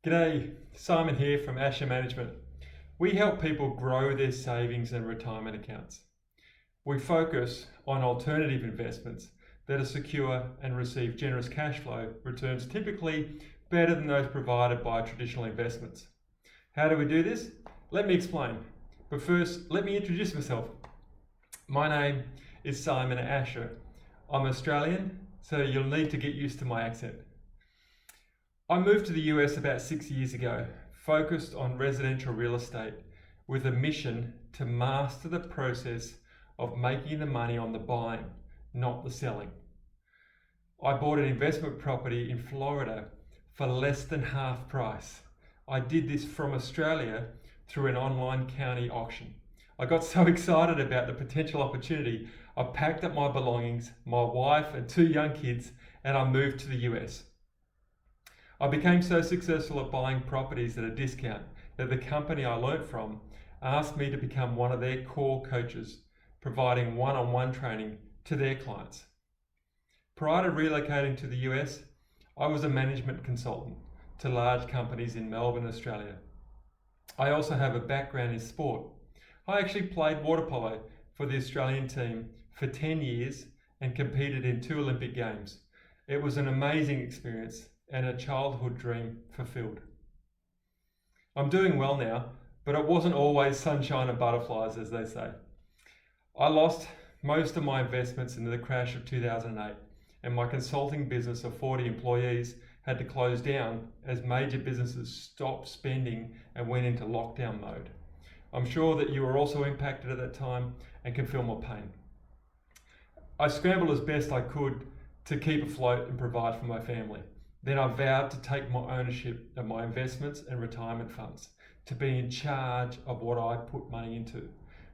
G'day, Simon here from Asher Management. We help people grow their savings and retirement accounts. We focus on alternative investments that are secure and receive generous cash flow returns, typically better than those provided by traditional investments. How do we do this? Let me explain. But first, let me introduce myself. My name is Simon Asher. I'm Australian, so you'll need to get used to my accent. I moved to the US about 6 years ago, focused on residential real estate with a mission to master the process of making the money on the buying, not the selling. I bought an investment property in Florida for less than half price. I did this from Australia through an online county auction. I got so excited about the potential opportunity, I packed up my belongings, my wife and 2 young kids, and I moved to the US. I became so successful at buying properties at a discount that the company I learnt from asked me to become one of their core coaches, providing one-on-one training to their clients. Prior to relocating to the US, I was a management consultant to large companies in Melbourne, Australia. I also have a background in sport. I actually played water polo for the Australian team for 10 years and competed in 2 Olympic Games. It was an amazing experience and a childhood dream fulfilled. I'm doing well now, but it wasn't always sunshine and butterflies, as they say. I lost most of my investments in the crash of 2008, and my consulting business of 40 employees had to close down as major businesses stopped spending and went into lockdown mode. I'm sure that you were also impacted at that time and can feel my pain. I scrambled as best I could to keep afloat and provide for my family. Then I vowed to take my ownership of my investments and retirement funds, to be in charge of what I put money into.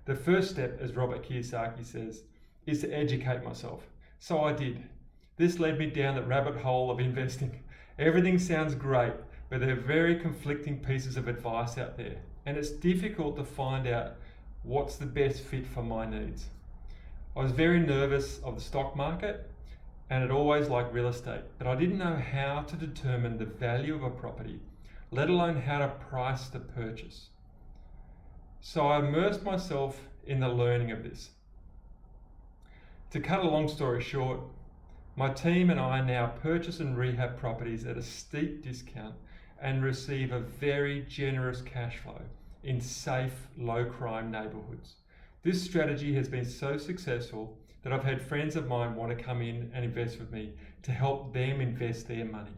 The first step, as Robert Kiyosaki says, is to educate myself. So I did. This led me down the rabbit hole of investing. Everything sounds great, but there are very conflicting pieces of advice out there, and it's difficult to find out what's the best fit for my needs. I was very nervous of the stock market, and had always liked real estate, but I didn't know how to determine the value of a property, let alone how to price the purchase. So I immersed myself in the learning of this. To cut a long story short, my team and I now purchase and rehab properties at a steep discount and receive a very generous cash flow in safe, low crime neighbourhoods. This strategy has been so successful that I've had friends of mine want to come in and invest with me to help them invest their money.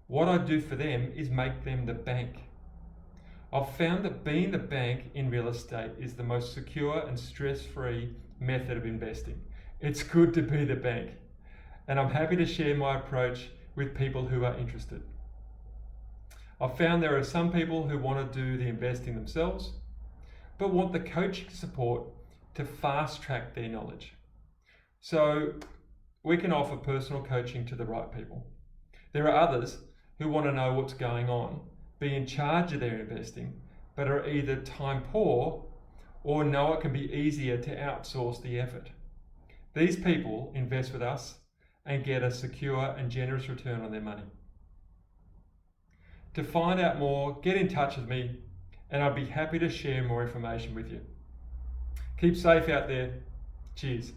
What I do for them is make them the bank. I've found that being the bank in real estate is the most secure and stress-free method of investing. It's good to be the bank, and I'm happy to share my approach with people who are interested. I've found there are some people who want to do the investing themselves, but want the coaching support to fast-track their knowledge. So we can offer personal coaching to the right people. There are others who want to know what's going on, be in charge of their investing, but are either time poor or know it can be easier to outsource the effort. These people invest with us and get a secure and generous return on their money. To find out more, get in touch with me and I'd be happy to share more information with you. Keep safe out there. Cheers.